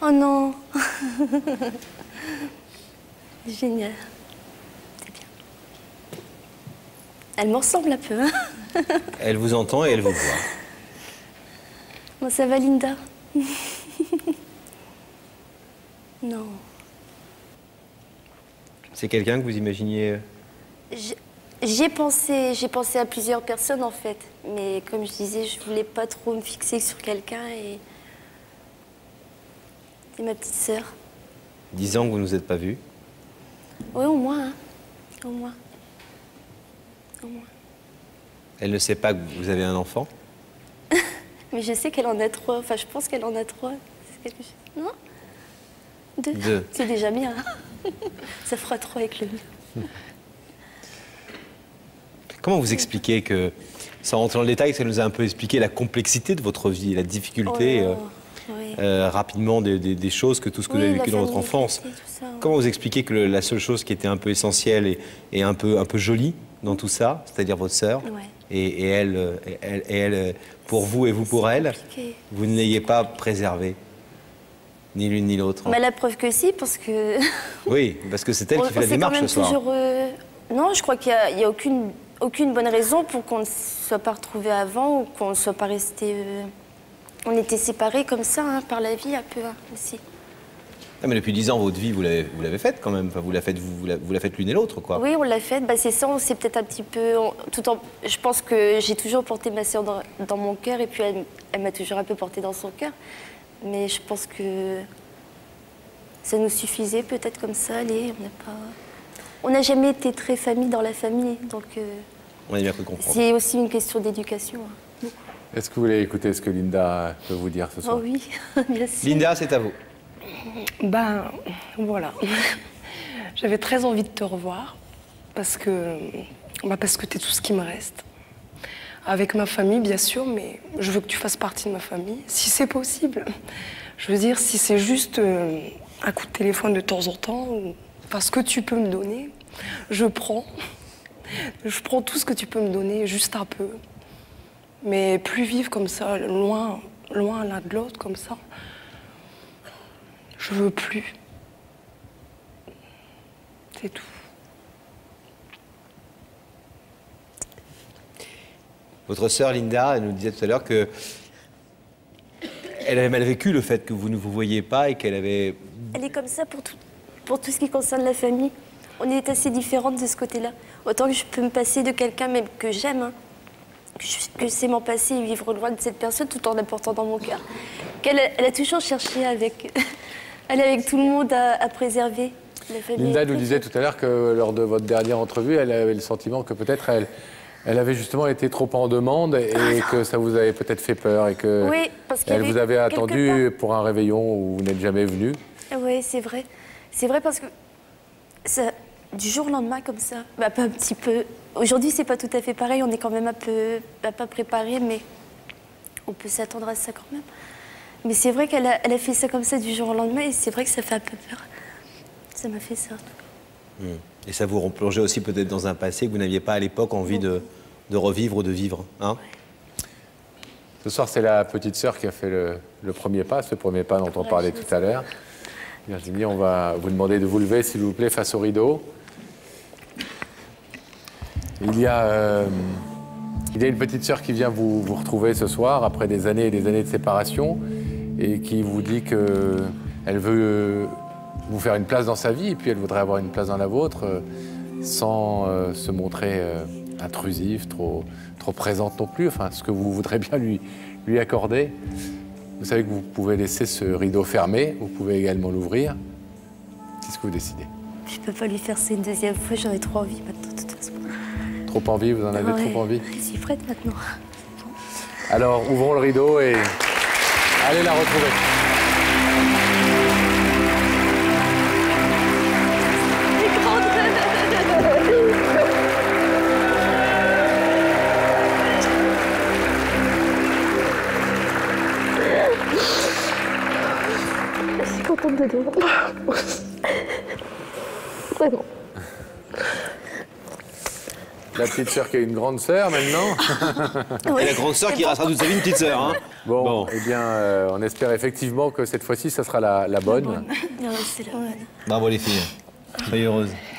Oh non. Génial. C'est bien. Elle me ressemble un peu, hein. Elle vous entend et elle vous voit. Bon, ça va, Linda? Non. C'est quelqu'un que vous imaginiez... J'ai pensé à plusieurs personnes, en fait. Mais comme je disais, je voulais pas trop me fixer sur quelqu'un et... C'est ma petite sœur. 10 ans que vous ne vous êtes pas vus. Oui, au moins, hein. Au moins. Au moins. Elle ne sait pas que vous avez un enfant. Mais je sais qu'elle en a 3. Enfin, je pense qu'elle en a 3. C'est quelque chose... Non? 2. C'est déjà bien. Hein. Ça fera 3 avec le mien. Comment vous expliquez que, sans rentrer dans le détail, ça nous a un peu expliqué la complexité de votre vie, la difficulté rapidement des choses, que tout ce que vous avez vécu dans votre enfance. Ça, ouais. Comment vous expliquez que la seule chose qui était un peu essentielle et un peu jolie dans tout ça, c'est-à-dire votre sœur, et elle pour vous et vous pour elle, vous ne l'ayez pas préservée, ni l'une ni l'autre? Bah, la preuve que si, parce que... Oui, parce que c'est elle qui fait la démarche ce soir. Toujours, non, je crois qu'il n'y a aucune bonne raison pour qu'on ne soit pas retrouvés avant ou qu'on ne soit pas restés... On était séparés comme ça, hein, par la vie un peu, hein, aussi. Ah, mais depuis 10 ans, votre vie, vous l'avez faite quand même. Enfin, vous la faites l'une et l'autre, quoi. Oui, on l'a faite. Bah, c'est ça, on s'est peut-être un petit peu... je pense que j'ai toujours porté ma sœur dans mon cœur et puis elle m'a toujours un peu porté dans son cœur. Mais je pense que ça nous suffisait peut-être comme ça. Allez, on n'a jamais été très famille dans la famille, donc... On a bien pu comprendre. C'est aussi une question d'éducation. Hein. Est-ce que vous voulez écouter ce que Linda peut vous dire ce soir? Oh oui, bien sûr. Linda, c'est à vous. Ben, voilà. J'avais très envie de te revoir parce que t'es tout ce qui me reste. Avec ma famille, bien sûr, mais je veux que tu fasses partie de ma famille, si c'est possible. Je veux dire, si c'est juste un coup de téléphone de temps en temps, enfin, ce que tu peux me donner, je prends. Je prends tout ce que tu peux me donner, juste un peu. Mais plus vivre comme ça, loin l'un de l'autre, comme ça, je veux plus. C'est tout. Votre sœur Linda, elle nous disait tout à l'heure que elle avait mal vécu le fait que vous ne vous voyiez pas et qu'elle avait... Elle est comme ça pour tout ce qui concerne la famille. On est assez différentes de ce côté-là. Autant que je peux me passer de quelqu'un même que j'aime, hein, que je sais m'en passer et vivre loin de cette personne tout en la portant dans mon cœur. Elle a toujours cherché avec tout le monde à préserver la famille. Linda nous disait tout à l'heure que lors de votre dernière entrevue, elle avait le sentiment que peut-être elle avait justement été trop en demande et que ça vous avait peut-être fait peur et que oui, parce elle vous avait attendu pour un réveillon où vous n'êtes jamais venu. Oui, c'est vrai. C'est vrai parce que ça, du jour au lendemain comme ça, bah, pas un petit peu. Aujourd'hui, c'est pas tout à fait pareil. On est quand même un peu pas préparé, mais on peut s'attendre à ça quand même. Mais c'est vrai qu'elle a fait ça comme ça du jour au lendemain et c'est vrai que ça fait un peu peur. Ça m'a fait ça. Et ça vous replongeait aussi peut-être dans un passé que vous n'aviez pas à l'époque envie de revivre ou de vivre, hein? Ce soir, c'est la petite sœur qui a fait le premier pas, ce premier pas dont on parlait tout à l'heure. Virginie, on va vous demander de vous lever, s'il vous plaît, face au rideau. Il y a une petite sœur qui vient vous retrouver ce soir, après des années et des années de séparation, et qui vous dit qu'elle veut vous faire une place dans sa vie, et puis elle voudrait avoir une place dans la vôtre, sans se montrer intrusive, trop présente non plus, enfin, ce que vous voudrez bien lui accorder. Vous savez que vous pouvez laisser ce rideau fermé, vous pouvez également l'ouvrir. Qu'est-ce que vous décidez? Je peux pas lui faire ça une deuxième fois, j'en ai trop envie maintenant, de toute façon. Trop envie, vous en avez trop envie? Je suis prête maintenant. Alors, ouvrons le rideau et allez la retrouver. Je suis contente de te voir. Vraiment. La petite sœur qui a une grande sœur maintenant. Et la grande sœur qui restera toute sa vie une petite sœur. Hein. Bon, eh bien, on espère effectivement que cette fois-ci, ça sera la bonne. Non, c'est la bonne. Bravo les filles. Soyez heureuses.